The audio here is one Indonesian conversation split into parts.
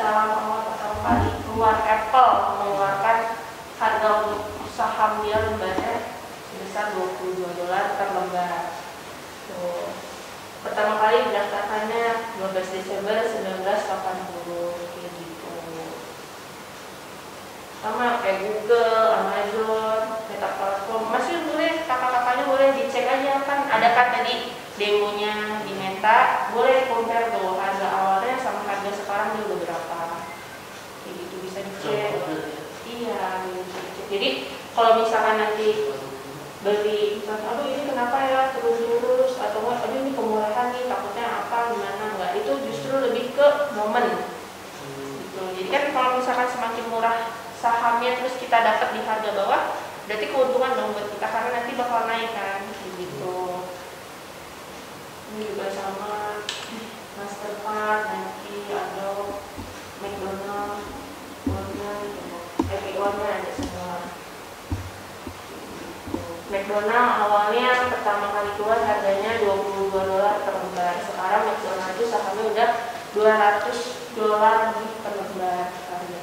awal pertama kali keluar Apple mengeluarkan harga untuk saham dia lembarnya sebesar $22 per lembar. Tuh. Pertama kali didaftarkannya 12 Desember 1980 kayak gitu. Sama kayak Google, Amazon, Meta Platform. Masih boleh kakak-kakaknya boleh dicek aja kan ada kan tadi demonya di Meta, boleh compare tuh harga awalnya sama harga sekarang dia udah berapa. Kayak gitu bisa dicek. Iya, bisa dicek. Jadi kalau misalkan nanti beli, misalkan aduh ini kenapa ya terus atau enggak aduh ini kemurahan nih takutnya apa gimana enggak, itu justru lebih ke momen gitu. Jadi kan kalau misalkan semakin murah sahamnya terus kita dapat di harga bawah, berarti keuntungan dong buat kita karena nanti bakal naik kan gitu. Ini juga sama Mastercard, Nike, Adobe, McDonald, Warner, Warner ada semua. McDonald awalnya pertama kali keluar harganya $22 per lembar. Sekarang McDonald itu sahamnya udah $200 lebih per lembar harganya.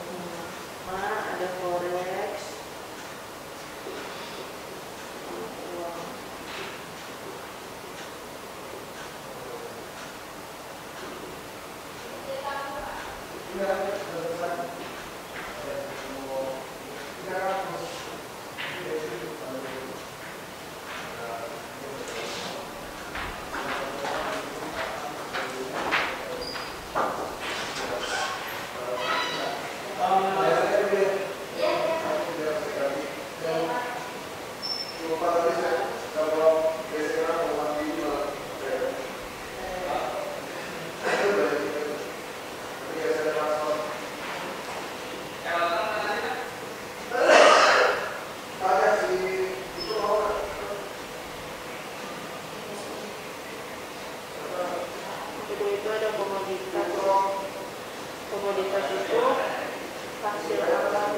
Nah, ada Forex. Komoditas itu hasil alam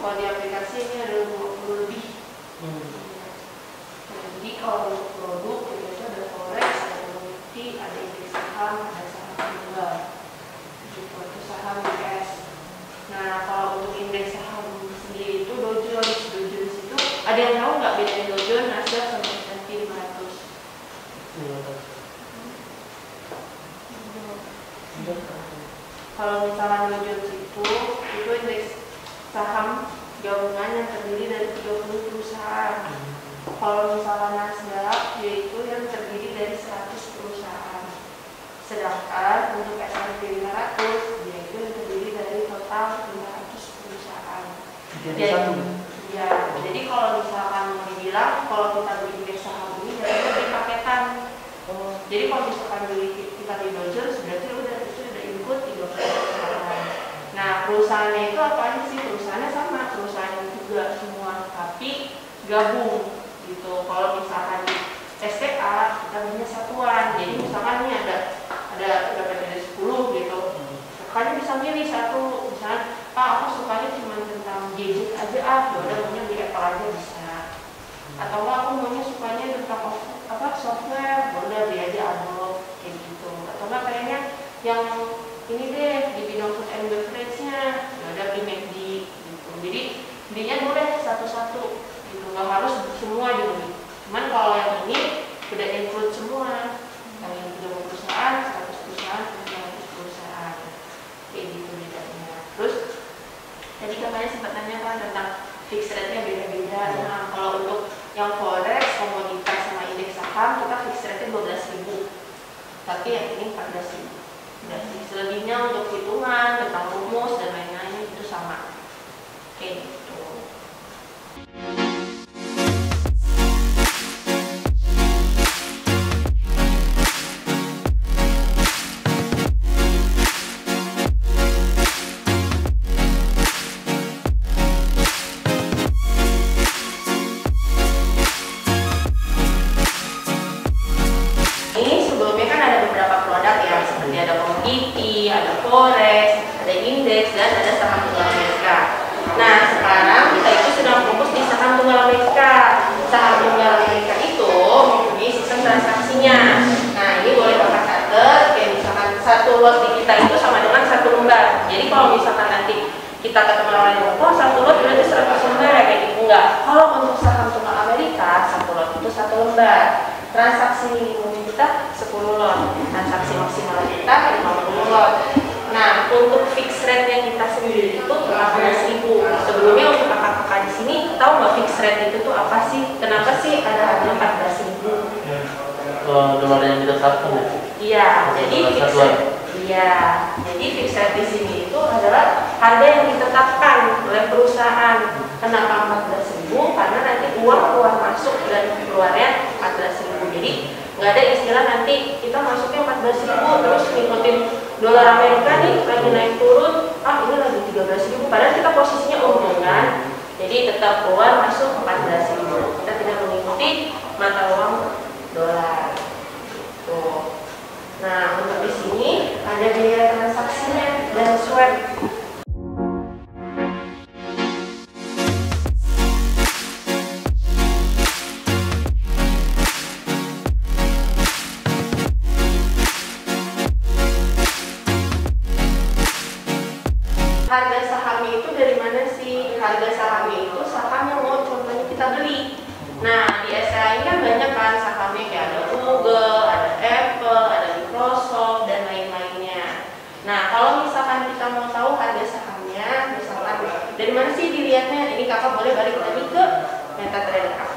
kalau di aplikasi ini ada 20 lebih. Jadi kalau untuk produk itu ada forex, ada komoditi, ada indeks saham, ada saham tunggal, itu saham US. Nah kalau untuk indeks saham sendiri itu Ada yang tahu nggak bedain Dow Jones, Nasdaq sama S&P 500? Kalau misalnya Dow Jones itu indeks saham gabungan yang terdiri dari 30 perusahaan. Kalau misalnya Nasdaq, yaitu yang terdiri dari 100 perusahaan. Sedangkan untuk S&P 500, yaitu yang terdiri dari total 500 perusahaan. Jadi kalau misalkan mau dibilang, kalau kita beli indeks saham ini, jadi beli paketan. Jadi kalau misalkan kita beli Dow Jones, berarti itu udah include 30 perusahaan. Nah, perusahaannya itu apa aja sih? Perusahaannya sama, perusahaan juga semua, tapi gabung gitu. Kalau misalkan di STA kita punya satuan, jadi misalkan ini ada berapa dari 10 gitu, makanya bisa milih satu, misalnya aku sukanya cuma tentang gadget aja, udah maunya beli Apple aja bisa, atau enggak aku maunya sukanya tentang software, udah beli aja Adobe kayak gitu, atau enggak kayaknya yang ini deh di bidang food and beverage-nya, udah beli McD gitu. Jadi belinya boleh satu-satu gitu, nggak harus semua dibeli. Cuman kalau yang ini udah include semua, yang 30 perusahaan, 100 perusahaan, 200 perusahaan, kayak gitu bedanya. Terus tadi katanya sempat nanya kan tentang fixed rate-nya beda-beda. Nah, kalau untuk yang forex, komoditas sama indeks saham, kita fixed rate-nya 12.000, tapi yang ini 14.000. Selebihnya untuk hitungan, tentang rumus dan lain-lain itu sama. Kayak gitu. Ini sebelumnya kan ada beberapa produk ya, seperti ada komoditi, ada forex, ada indeks, dan ada saham tunggal Amerika. Nah, sekarang kita itu sedang fokus di saham tunggal Amerika. Saham tunggal Amerika itu mempunyai sistem transaksinya. Nah, ini boleh Bapak catat, kayak misalkan satu lot di kita itu sama dengan satu lembar. Jadi kalau misalkan nanti kita ketemu orang yang ngomong, satu lot berarti 100 lembar ya, kayak gitu. Enggak. Kalau untuk saham tunggal Amerika, satu lot itu satu lembar. Transaksi minimum kita 10 lot, transaksi maksimal kita 50 lot. Nah, untuk fixed rate yang kita sendiri itu 14.000. Sebelumnya untuk kakak-kakak di sini tahu nggak fixed rate itu tuh apa sih? Kenapa sih ada harga 14.000? Dolar yang ditetapkan ya? Iya, jadi fixed rate. Iya, jadi fixed rate di sini itu adalah harga yang ditetapkan oleh perusahaan. Kenapa 14.000? Karena nanti uang keluar masuk dan keluarnya 14.000. Jadi nggak ada istilah nanti kita masuknya 14.000 terus ngikutin dolar Amerika nih lagi naik turun, ini lagi 13.000. Padahal kita posisinya untung kan. Jadi tetap keluar masuk 14.000. Kita tidak mengikuti mata uang dolar. Tuh. Nah, untuk di sini ada biaya transaksinya dan swap. Harga sahamnya itu dari mana sih? Harga sahamnya itu saham yang mau contohnya kita beli. Nah, di SCA ini kan banyak kan sahamnya, kayak ada Google, ada Apple, ada Microsoft, dan lain-lainnya. Nah, kalau misalkan kita mau tahu harga sahamnya, misalkan dari mana sih dilihatnya? Ini kakak boleh balik lagi ke MetaTrader kakak.